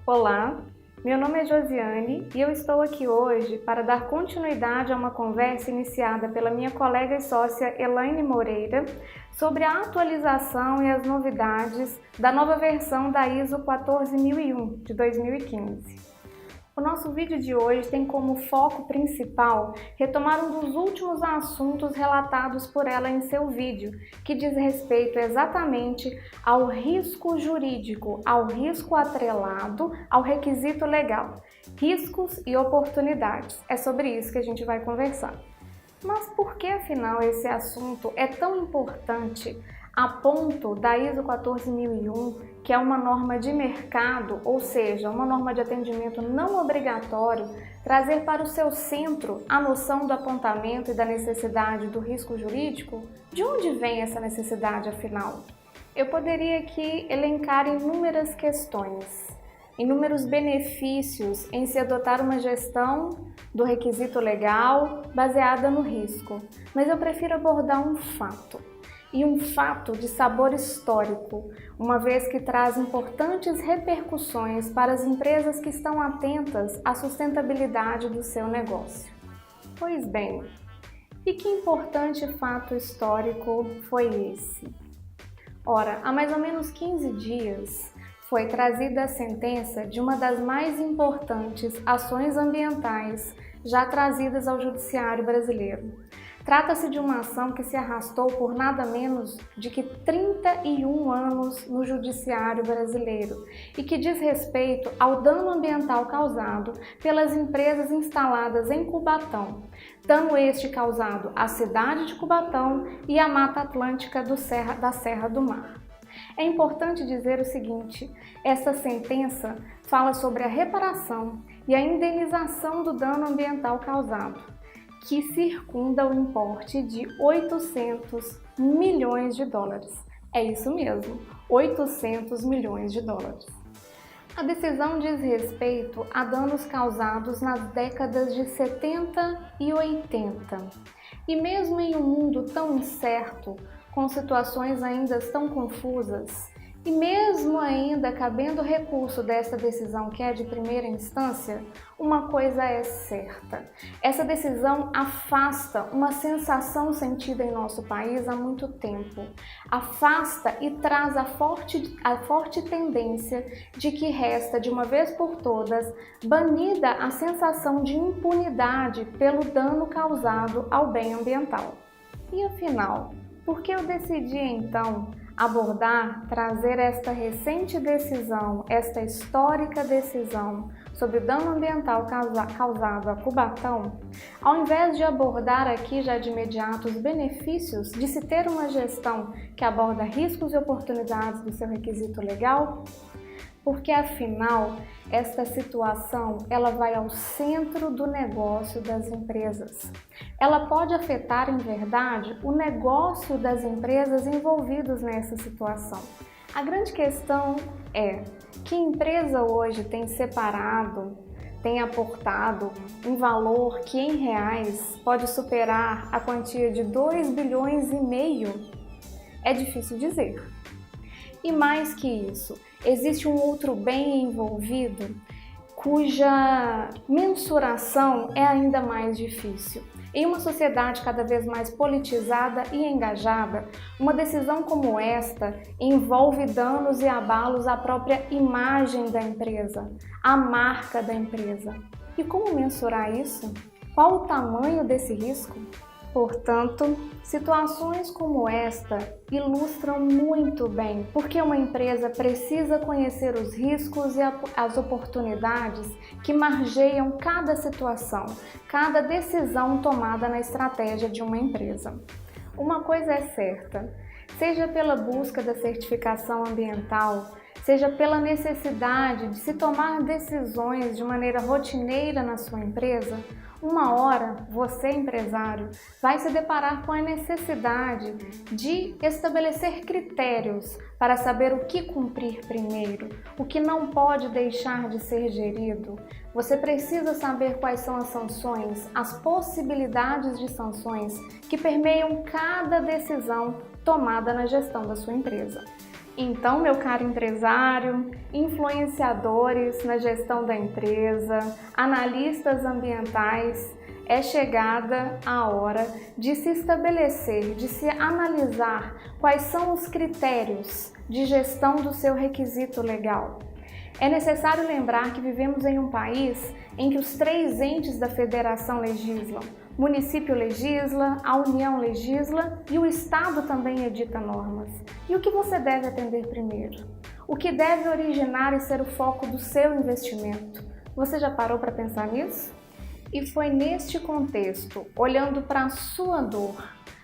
Olá, meu nome é Josiane e eu estou aqui hoje para dar continuidade a uma conversa iniciada pela minha colega e sócia Elaine Moreira sobre a atualização e as novidades da nova versão da ISO 14001 de 2015. O nosso vídeo de hoje tem como foco principal retomar um dos últimos assuntos relatados por ela em seu vídeo, que diz respeito exatamente ao risco jurídico, ao risco atrelado ao requisito legal, riscos e oportunidades. É sobre isso que a gente vai conversar. Mas por que afinal esse assunto é tão importante a ponto da ISO 14001, que é uma norma de mercado, ou seja, uma norma de atendimento não obrigatório, trazer para o seu centro a noção do apontamento e da necessidade do risco jurídico? De onde vem essa necessidade, afinal? Eu poderia aqui elencar inúmeras questões, inúmeros benefícios em se adotar uma gestão do requisito legal baseada no risco, mas eu prefiro abordar um fato. E um fato de sabor histórico, uma vez que traz importantes repercussões para as empresas que estão atentas à sustentabilidade do seu negócio. Pois bem, e que importante fato histórico foi esse? Ora, há mais ou menos 15 dias foi trazida a sentença de uma das mais importantes ações ambientais já trazidas ao Judiciário brasileiro. Trata-se de uma ação que se arrastou por nada menos de que 31 anos no Judiciário brasileiro e que diz respeito ao dano ambiental causado pelas empresas instaladas em Cubatão, dano este causado à cidade de Cubatão e à Mata Atlântica da Serra do Mar. É importante dizer o seguinte: essa sentença fala sobre a reparação e a indenização do dano ambiental causado, que circunda o importe de 800 milhões de dólares. É isso mesmo, 800 milhões de dólares. A decisão diz respeito a danos causados nas décadas de 70 e 80. E mesmo em um mundo tão incerto, com situações ainda tão confusas, e mesmo ainda cabendo recurso dessa decisão que é de primeira instância, uma coisa é certa: essa decisão afasta uma sensação sentida em nosso país há muito tempo. Afasta e traz a forte tendência de que resta, de uma vez por todas, banida a sensação de impunidade pelo dano causado ao bem ambiental. E afinal, por que eu decidi então trazer esta recente decisão, esta histórica decisão sobre o dano ambiental causado a Cubatão, ao invés de abordar aqui já de imediato os benefícios de se ter uma gestão que aborda riscos e oportunidades do seu requisito legal? Porque afinal, esta situação ela vai ao centro do negócio das empresas. Ela pode afetar, em verdade, o negócio das empresas envolvidas nessa situação. A grande questão é: que empresa hoje tem separado, tem aportado um valor que em reais pode superar a quantia de 2,5 bilhões? É difícil dizer. E mais que isso, existe um outro bem envolvido cuja mensuração é ainda mais difícil. Em uma sociedade cada vez mais politizada e engajada, uma decisão como esta envolve danos e abalos à própria imagem da empresa, à marca da empresa. E como mensurar isso? Qual o tamanho desse risco? Portanto, situações como esta ilustram muito bem porque uma empresa precisa conhecer os riscos e as oportunidades que margeiam cada situação, cada decisão tomada na estratégia de uma empresa. Uma coisa é certa: seja pela busca da certificação ambiental, seja pela necessidade de se tomar decisões de maneira rotineira na sua empresa, uma hora você, empresário, vai se deparar com a necessidade de estabelecer critérios para saber o que cumprir primeiro, o que não pode deixar de ser gerido. Você precisa saber quais são as sanções, as possibilidades de sanções que permeiam cada decisão tomada na gestão da sua empresa. Então, meu caro empresário, influenciadores na gestão da empresa, analistas ambientais, é chegada a hora de se estabelecer, de se analisar quais são os critérios de gestão do seu requisito legal. É necessário lembrar que vivemos em um país em que os 3 entes da federação legislam. O município legisla, a União legisla e o Estado também edita normas. E o que você deve atender primeiro? O que deve originar e ser o foco do seu investimento? Você já parou para pensar nisso? E foi neste contexto, olhando para a sua dor,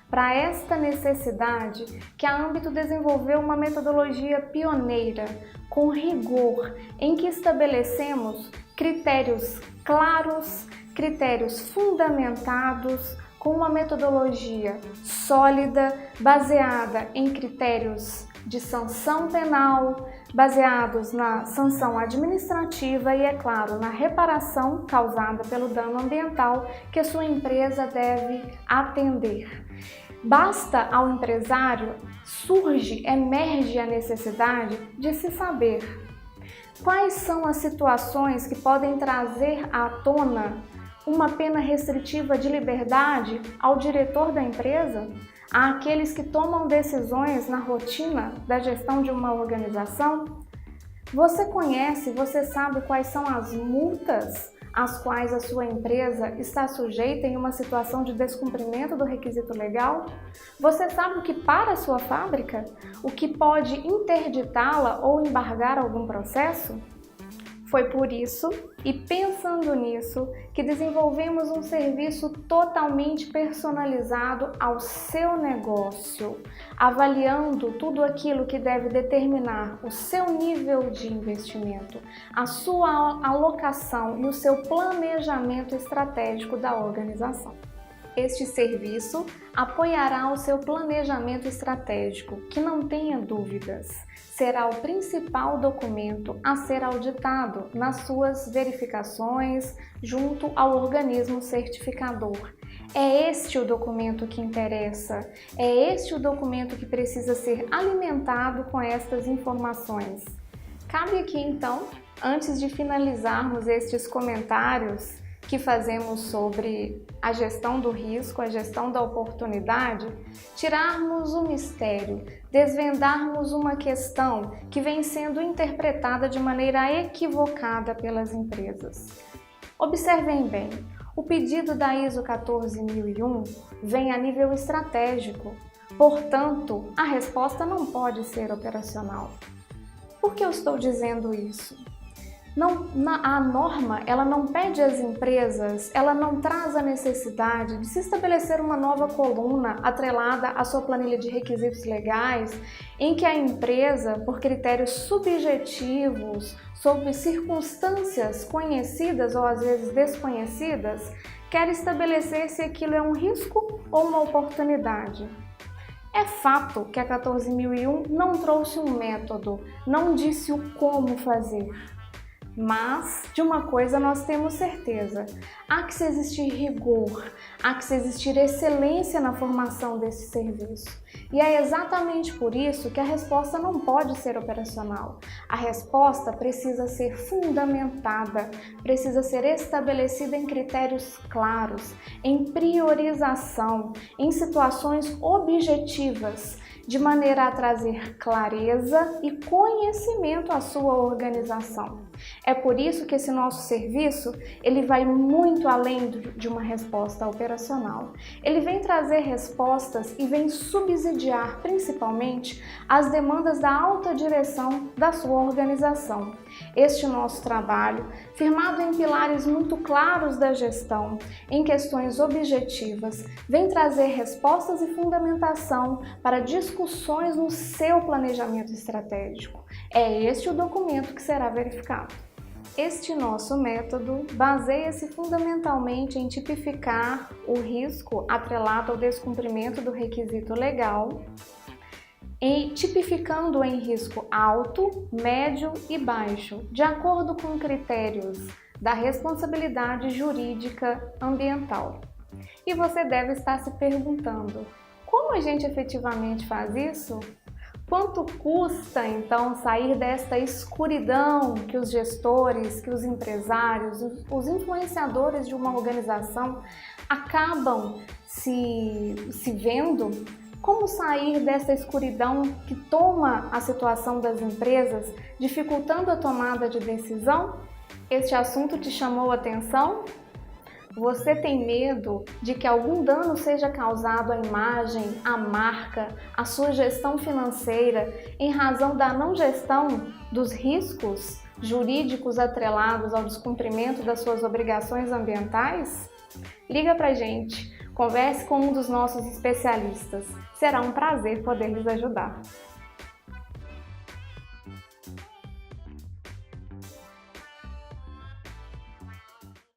para esta necessidade, que a Âmbito desenvolveu uma metodologia pioneira, com rigor, em que estabelecemos critérios claros, critérios fundamentados, com uma metodologia sólida, baseada em critérios de sanção penal, baseados na sanção administrativa e, é claro, na reparação causada pelo dano ambiental que a sua empresa deve atender. Basta ao empresário, emerge a necessidade de se saber quais são as situações que podem trazer à tona uma pena restritiva de liberdade ao diretor da empresa, àqueles que tomam decisões na rotina da gestão de uma organização. Você conhece, você sabe quais são as multas às quais a sua empresa está sujeita em uma situação de descumprimento do requisito legal? Você sabe o que para a sua fábrica? O que pode interditá-la ou embargar algum processo? Foi por isso, e pensando nisso, que desenvolvemos um serviço totalmente personalizado ao seu negócio, avaliando tudo aquilo que deve determinar o seu nível de investimento, a sua alocação e o seu planejamento estratégico da organização. Este serviço apoiará o seu planejamento estratégico, que não tenha dúvidas, será o principal documento a ser auditado nas suas verificações junto ao organismo certificador. É este o documento que interessa, é este o documento que precisa ser alimentado com estas informações. Cabe aqui então, antes de finalizarmos estes comentários que fazemos sobre a gestão do risco, a gestão da oportunidade, tirarmos o mistério, desvendarmos uma questão que vem sendo interpretada de maneira equivocada pelas empresas. Observem bem, o pedido da ISO 14001 vem a nível estratégico, portanto, a resposta não pode ser operacional. Por que eu estou dizendo isso? A norma, ela não pede às empresas, ela não traz a necessidade de se estabelecer uma nova coluna atrelada à sua planilha de requisitos legais, em que a empresa, por critérios subjetivos, sob circunstâncias conhecidas ou às vezes desconhecidas, quer estabelecer se aquilo é um risco ou uma oportunidade. É fato que a 14001 não trouxe um método, não disse o como fazer. Mas de uma coisa nós temos certeza, há que se existir rigor, há que se existir excelência na formação desse serviço. E é exatamente por isso que a resposta não pode ser operacional. A resposta precisa ser fundamentada, precisa ser estabelecida em critérios claros, em priorização, em situações objetivas, de maneira a trazer clareza e conhecimento à sua organização. É por isso que esse nosso serviço, ele vai muito além de uma resposta operacional. Ele vem trazer respostas e vem subsidiar principalmente as demandas da alta direção da sua organização. Este nosso trabalho, firmado em pilares muito claros da gestão, em questões objetivas, vem trazer respostas e fundamentação para discussões no seu planejamento estratégico. É este o documento que será verificado. Este nosso método baseia-se fundamentalmente em tipificar o risco atrelado ao descumprimento do requisito legal, tipificando em risco alto, médio e baixo, de acordo com critérios da responsabilidade jurídica ambiental. E você deve estar se perguntando, como a gente efetivamente faz isso? Quanto custa, então, sair desta escuridão que os gestores, que os empresários, os influenciadores de uma organização acabam se vendo? Como sair dessa escuridão que toma a situação das empresas, dificultando a tomada de decisão? Este assunto te chamou a atenção? Você tem medo de que algum dano seja causado à imagem, à marca, à sua gestão financeira, em razão da não gestão dos riscos jurídicos atrelados ao descumprimento das suas obrigações ambientais? Liga pra gente, converse com um dos nossos especialistas. Será um prazer poder lhes ajudar.